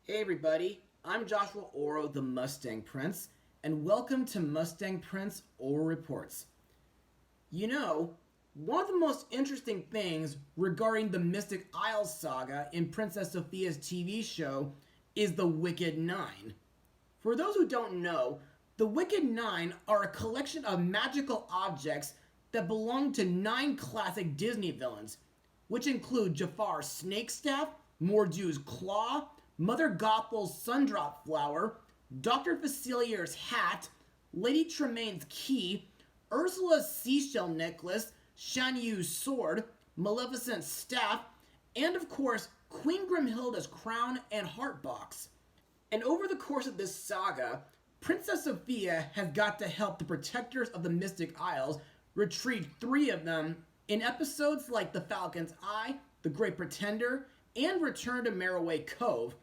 Hey everybody, I'm Joshua Orro, the Mustang Prince, and welcome to Mustang Prince Orro Reports. You know, one of the most interesting things regarding the Mystic Isles saga in Princess Sophia's TV show is the Wicked Nine. For those who don't know, the Wicked Nine are a collection of magical objects that belong to 9 classic Disney villains, which include Jafar's snake staff, Mordu's claw, Mother Gothel's sundrop flower, Dr. Facilier's hat, Lady Tremaine's key, Ursula's seashell necklace, Shan Yu's sword, Maleficent's staff, and of course, Queen Grimhilde's crown and heart box. And over the course of this saga, Princess Sophia has got to help the protectors of the Mystic Isles retrieve 3 of them in episodes like The Falcon's Eye, The Great Pretender, and Return to Maraway Cove.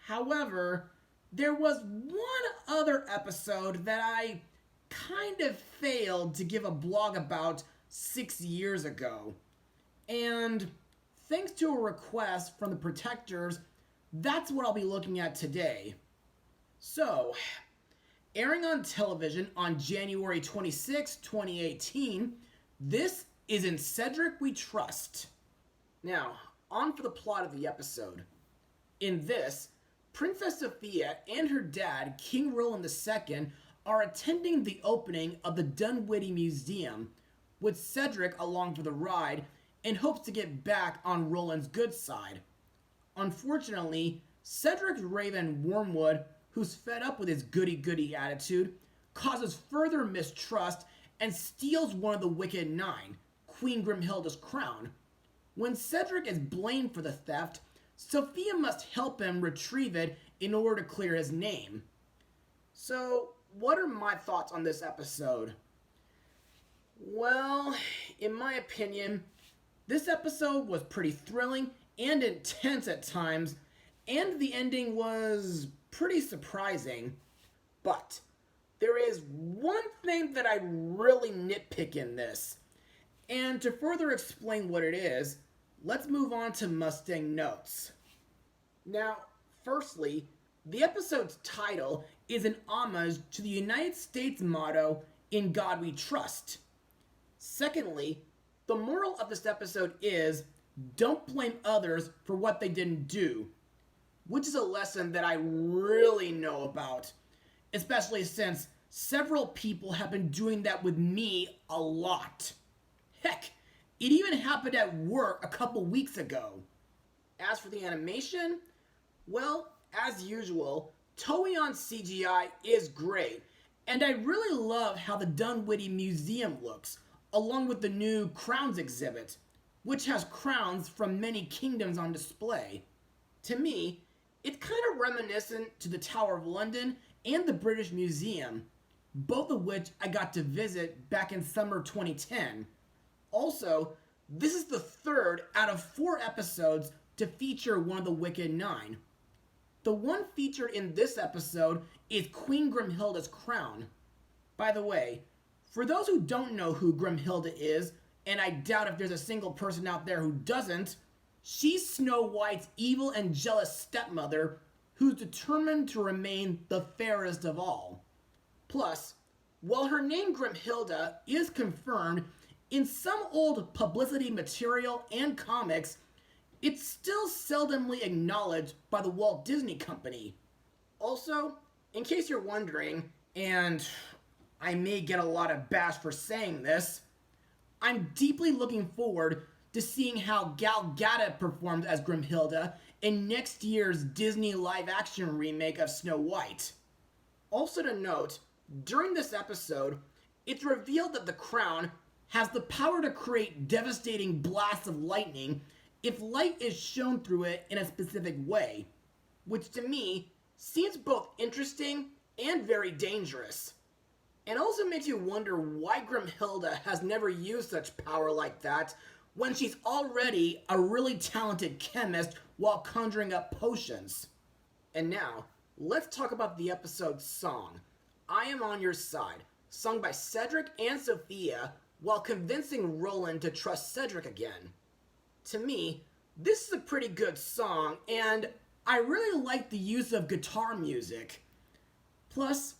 However, there was one other episode that I kind of failed to give a blog about 6 years ago. And thanks to a request from the protectors, that's what I'll be looking at today. So, airing on television on January 26, 2018, this is In Cedric We Trust. Now, on for the plot of the episode. In this, Princess Sophia and her dad, King Roland II, are attending the opening of the Dunwiddie Museum, with Cedric along for the ride in hopes to get back on Roland's good side. Unfortunately, Cedric's raven Wormwood, who's fed up with his goody-goody attitude, causes further mistrust and steals one of the Wicked Nine, Queen Grimhilde's crown. When Cedric is blamed for the theft, Sophia must help him retrieve it in order to clear his name. So, what are my thoughts on this episode? Well, in my opinion, this episode was pretty thrilling and intense at times, and the ending was pretty surprising. But there is one thing that I really nitpick in this. And to further explain what it is, let's move on to Mustang notes. Now, firstly, the episode's title is an homage to the United States motto, "In God We Trust." Secondly, the moral of this episode is, don't blame others for what they didn't do, which is a lesson that I really know about, especially since several people have been doing that with me a lot. Heck, it even happened at work a couple weeks ago. As for the animation, well, as usual, Toei on CGI is great, and I really love how the Dunwiddie Museum looks, along with the new Crowns exhibit, which has crowns from many kingdoms on display. To me, it's kind of reminiscent to the Tower of London and the British Museum, both of which I got to visit back in summer 2010. Also, this is the 3rd out of 4 episodes to feature one of the Wicked Nine. The one featured in this episode is Queen Grimhilde's crown. By the way, for those who don't know who Grimhilde is, and I doubt if there's a single person out there who doesn't, she's Snow White's evil and jealous stepmother who's determined to remain the fairest of all. Plus, while her name Grimhilde is confirmed in some old publicity material and comics, it's still seldomly acknowledged by the Walt Disney Company. Also, in case you're wondering, and I may get a lot of bash for saying this, I'm deeply looking forward to seeing how Gal Gadot performs as Grimhilde in next year's Disney live-action remake of Snow White. Also to note, during this episode, it's revealed that the crown has the power to create devastating blasts of lightning if light is shown through it in a specific way, which to me seems both interesting and very dangerous. And also makes you wonder why Grimhilde has never used such power like that when she's already a really talented chemist while conjuring up potions. And now, let's talk about the episode's song, I Am On Your Side, sung by Cedric and Sophia while convincing Roland to trust Cedric again. To me, this is a pretty good song, and I really like the use of guitar music. Plus,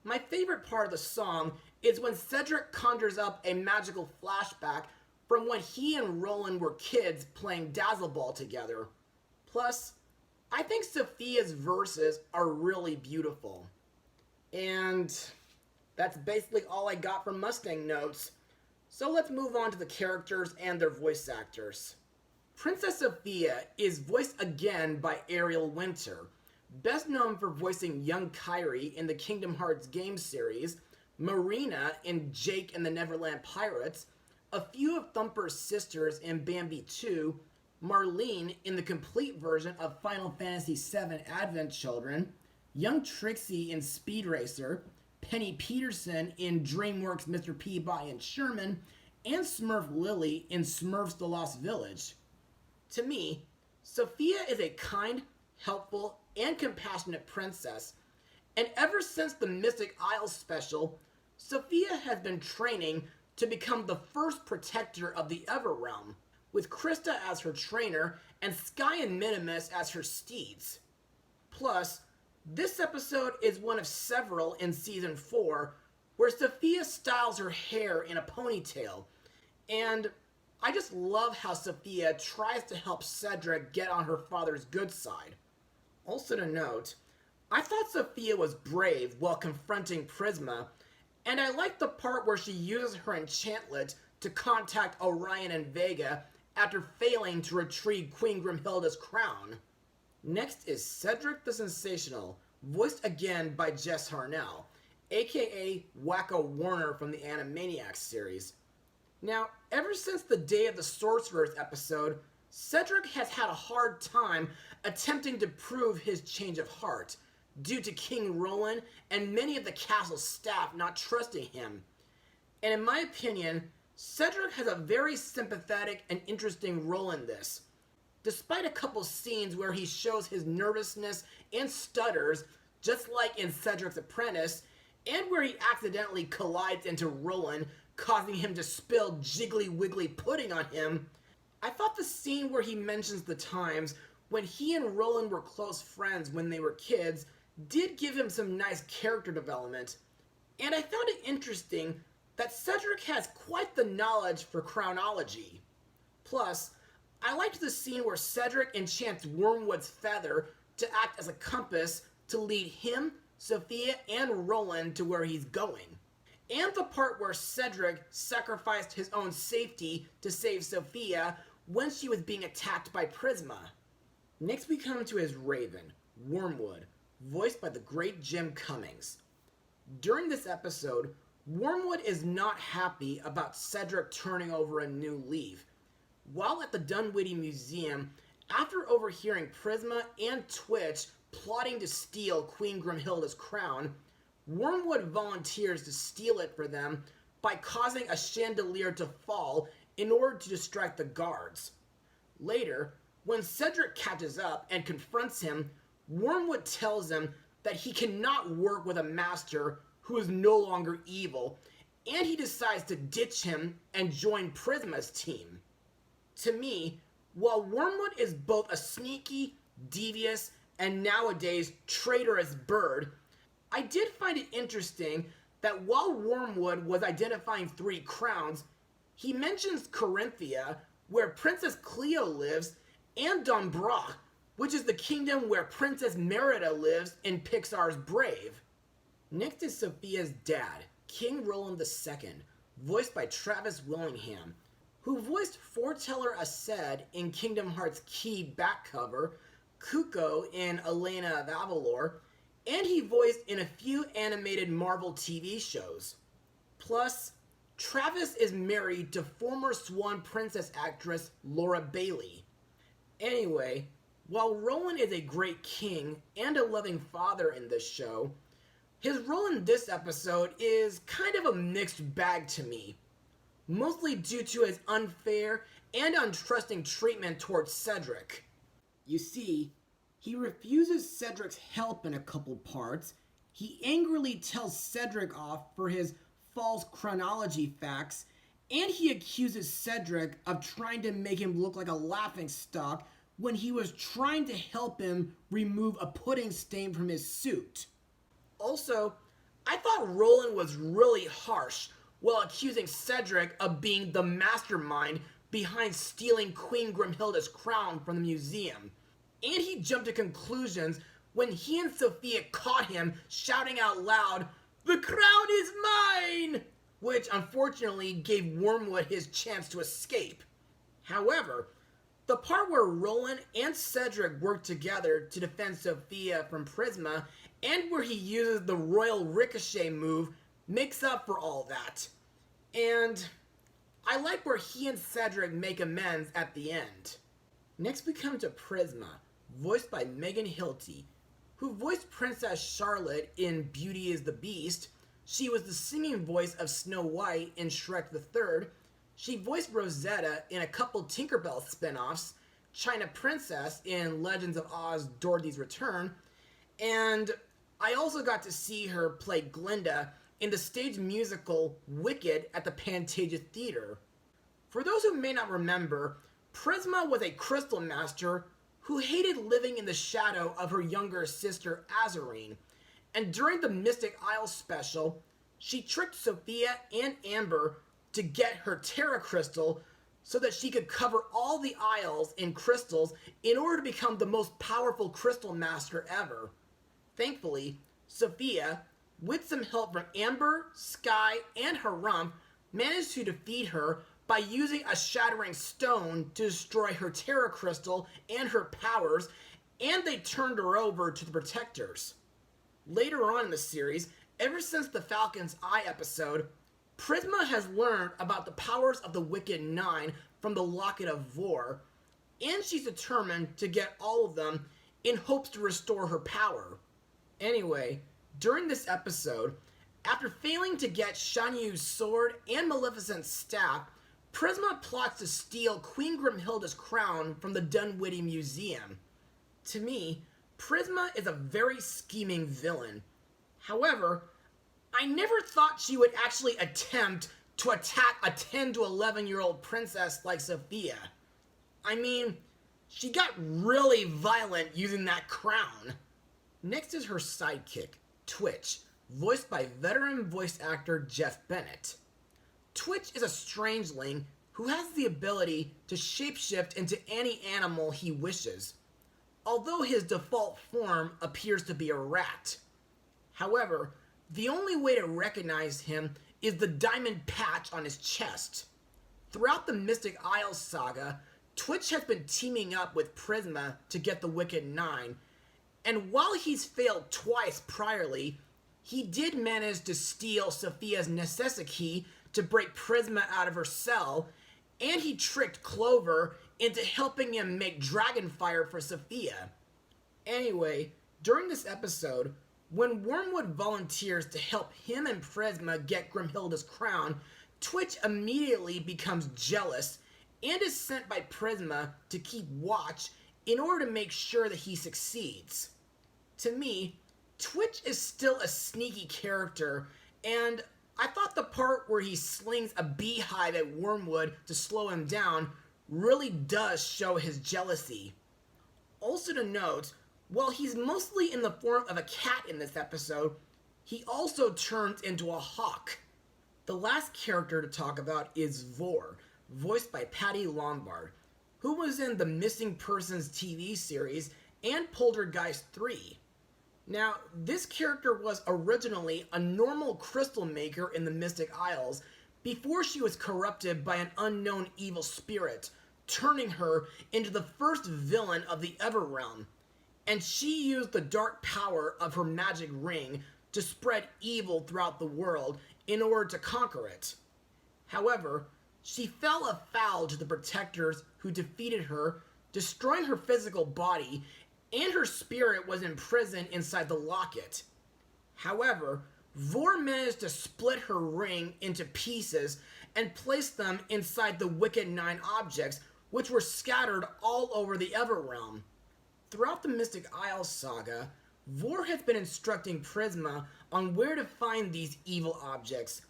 my favorite part of the song is when Cedric conjures up a magical flashback from when he and Roland were kids playing Dazzleball together. Plus, I think Sofia's verses are really beautiful. And that's basically all I got from Mustang notes. So let's move on to the characters and their voice actors. Princess Sofia is voiced again by Ariel Winter, best known for voicing young Kyrie in the Kingdom Hearts game series, Marina in Jake and the Neverland Pirates, a few of Thumper's sisters in Bambi 2, Marlene in the complete version of Final Fantasy VII Advent Children, young Trixie in Speed Racer, Penny Peterson in DreamWorks' Mr. Peabody and Sherman, and Smurf Lily in Smurfs The Lost Village. To me, Sofia is a kind, helpful, and compassionate princess, and ever since the Mystic Isles special, Sofia has been training to become the first protector of the Everrealm, with Krista as her trainer and Sky and Minimus as her steeds. Plus, this episode is one of several in Season 4 where Sofia styles her hair in a ponytail, and I just love how Sofia tries to help Cedric get on her father's good side. Also to note, I thought Sofia was brave while confronting Prisma, and I liked the part where she uses her enchantment to contact Orion and Vega after failing to retrieve Queen Grimhilde's crown. Next is Cedric the Sensational, voiced again by Jess Harnell, aka Wacko Warner from the Animaniacs series. Now, ever since the Day of the Sorcerers episode, Cedric has had a hard time attempting to prove his change of heart, due to King Roland and many of the castle's staff not trusting him. And in my opinion, Cedric has a very sympathetic and interesting role in this. Despite a couple scenes where he shows his nervousness and stutters, just like in Cedric's Apprentice, and where he accidentally collides into Roland, causing him to spill Jiggly Wiggly pudding on him, I thought the scene where he mentions the times when he and Roland were close friends when they were kids did give him some nice character development. And I found it interesting that Cedric has quite the knowledge for chronology. Plus, I liked the scene where Cedric enchants Wormwood's feather to act as a compass to lead him, Sofia, and Roland to where he's going. And the part where Cedric sacrificed his own safety to save Sofia when she was being attacked by Prisma. Next we come to his raven, Wormwood, voiced by the great Jim Cummings. During this episode, Wormwood is not happy about Cedric turning over a new leaf. While at the Dunwiddie Museum, after overhearing Prisma and Twitch plotting to steal Queen Grimhilde's crown, Wormwood volunteers to steal it for them by causing a chandelier to fall in order to distract the guards. Later, when Cedric catches up and confronts him, Wormwood tells him that he cannot work with a master who is no longer evil, and he decides to ditch him and join Prisma's team. To me, while Wormwood is both a sneaky, devious, and nowadays traitorous bird, I did find it interesting that while Wormwood was identifying 3 crowns, he mentions Corinthia, where Princess Cleo lives, and Dombra, which is the kingdom where Princess Merida lives in Pixar's Brave. Next is Sofia's dad, King Roland II, voiced by Travis Willingham, who voiced Foreteller Aced in Kingdom Hearts Key back cover, Kuko in Elena of Avalor, and he voiced in a few animated Marvel TV shows. Plus, Travis is married to former Swan Princess actress Laura Bailey. Anyway, while Roland is a great king and a loving father in this show, his role in this episode is kind of a mixed bag to me, mostly due to his unfair and untrusting treatment towards Cedric. You see, he refuses Cedric's help in a couple parts, he angrily tells Cedric off for his false chronology facts, and he accuses Cedric of trying to make him look like a laughingstock when he was trying to help him remove a pudding stain from his suit. Also, I thought Roland was really harsh while accusing Cedric of being the mastermind behind stealing Queen Grimhilde's crown from the museum. And he jumped to conclusions when he and Sofia caught him shouting out loud, "The crown is mine!" which unfortunately gave Wormwood his chance to escape. However, the part where Roland and Cedric work together to defend Sofia from Prisma, and where he uses the Royal Ricochet move, makes up for all that. And I like where he and Cedric make amends at the end. Next we come to Prisma, voiced by Megan Hilty, who voiced Princess Charlotte in Beauty is the Beast. She was the singing voice of Snow White in Shrek the Third. She voiced Rosetta in a couple Tinkerbell spin-offs, China Princess in Legends of Oz Dorothy's Return, and I also got to see her play Glinda in the stage musical Wicked at the Pantages Theater. For those who may not remember, Prisma was a crystal master who hated living in the shadow of her younger sister Azarine, and during the Mystic Isles special, she tricked Sofia and Amber to get her Terra Crystal so that she could cover all the Isles in crystals in order to become the most powerful crystal master ever. Thankfully, Sofia, with some help from Amber, Sky, and Harumph, managed to defeat her by using a shattering stone to destroy her Terra Crystal and her powers, and they turned her over to the Protectors. Later on in the series, ever since the Falcon's Eye episode, Prisma has learned about the powers of the Wicked Nine from the Locket of Vor, and she's determined to get all of them in hopes to restore her power. Anyway, during this episode, after failing to get Shan Yu's sword and Maleficent's staff, Prisma plots to steal Queen Grimhilde's crown from the Dunwiddie Museum. To me, Prisma is a very scheming villain. However, I never thought she would actually attempt to attack a 10 to 11-year-old princess like Sofia. I mean, she got really violent using that crown. Next is her sidekick, Twitch, voiced by veteran voice actor Jeff Bennett. Twitch is a strangeling who has the ability to shapeshift into any animal he wishes, although his default form appears to be a rat. However, the only way to recognize him is the diamond patch on his chest. Throughout the Mystic Isles saga, Twitch has been teaming up with Prisma to get the Wicked Nine, and while he's failed twice priorly, he did manage to steal Sophia's Necessa Key to break Prisma out of her cell, and he tricked Clover into helping him make Dragonfire for Sofia. Anyway, during this episode, when Wormwood volunteers to help him and Prisma get Grimhilde's crown, Twitch immediately becomes jealous and is sent by Prisma to keep watch in order to make sure that he succeeds. To me, Twitch is still a sneaky character, and I thought the part where he slings a beehive at Wormwood to slow him down really does show his jealousy. Also to note, while he's mostly in the form of a cat in this episode, he also turns into a hawk. The last character to talk about is Vor, voiced by Patty Lombard, who was in the Missing Persons TV series and Poltergeist 3. Now, this character was originally a normal crystal maker in the Mystic Isles before she was corrupted by an unknown evil spirit, turning her into the first villain of the Everrealm. And she used the dark power of her magic ring to spread evil throughout the world in order to conquer it. However, she fell afoul to the Protectors who defeated her, destroying her physical body, and her spirit was imprisoned inside the locket. However, Vor managed to split her ring into pieces and place them inside the Wicked Nine objects, which were scattered all over the Everrealm. Throughout the Mystic Isles saga, Vor has been instructing Prisma on where to find these evil objects.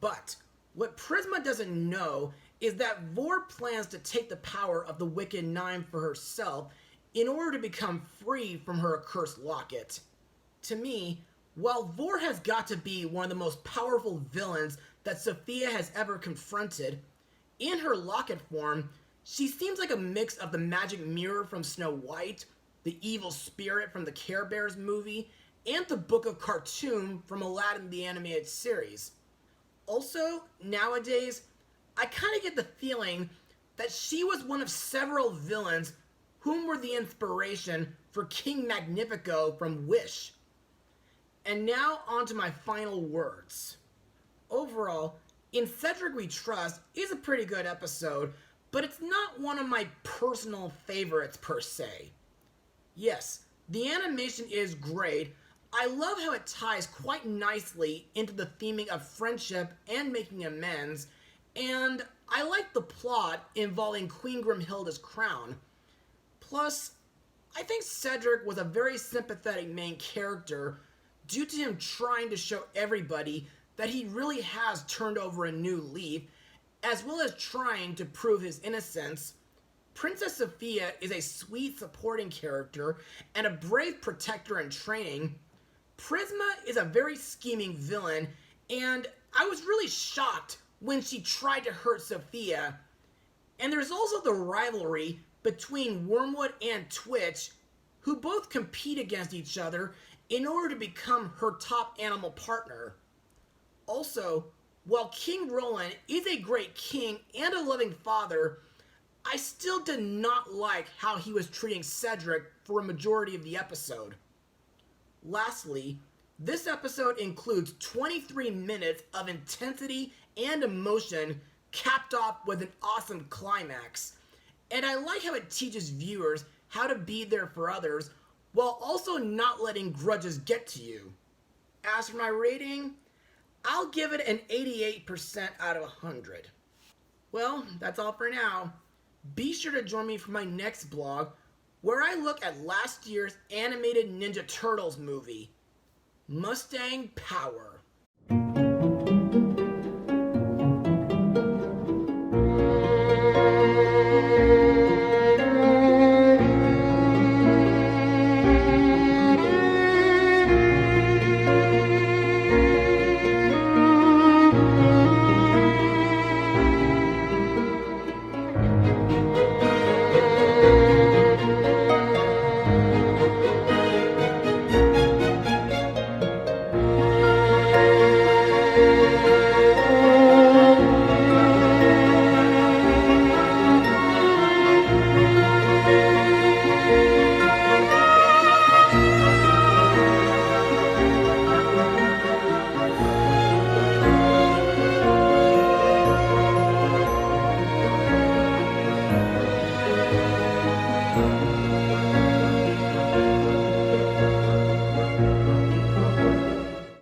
But what Prisma doesn't know is that Vor plans to take the power of the Wicked Nine for herself in order to become free from her accursed locket. To me, while Vor has got to be one of the most powerful villains that Sofia has ever confronted, in her locket form, she seems like a mix of the magic mirror from Snow White, the evil spirit from the Care Bears movie, and the Book of Cartoon from Aladdin the Animated Series. Also, nowadays, I kind of get the feeling that she was one of several villains whom were the inspiration for King Magnifico from Wish. And now on to my final words. Overall, In Cedric We Trust is a pretty good episode, but it's not one of my personal favorites per se. Yes, the animation is great. I love how it ties quite nicely into the theming of friendship and making amends, and I like the plot involving Queen Grimhilde's crown. Plus, I think Cedric was a very sympathetic main character due to him trying to show everybody that he really has turned over a new leaf, as well as trying to prove his innocence. Princess Sofia is a sweet supporting character and a brave protector in training. Prisma is a very scheming villain, and I was really shocked when she tried to hurt Sofia. And there's also the rivalry between Wormwood and Twitch, who both compete against each other in order to become her top animal partner. Also, while King Roland is a great king and a loving father, I still did not like how he was treating Cedric for a majority of the episode. Lastly, this episode includes 23 minutes of intensity and emotion capped off with an awesome climax. And I like how it teaches viewers how to be there for others while also not letting grudges get to you. As for my rating, I'll give it an 88% out of 100. Well, that's all for now. Be sure to join me for my next blog, where I look at last year's animated Ninja Turtles movie, Mustang Power.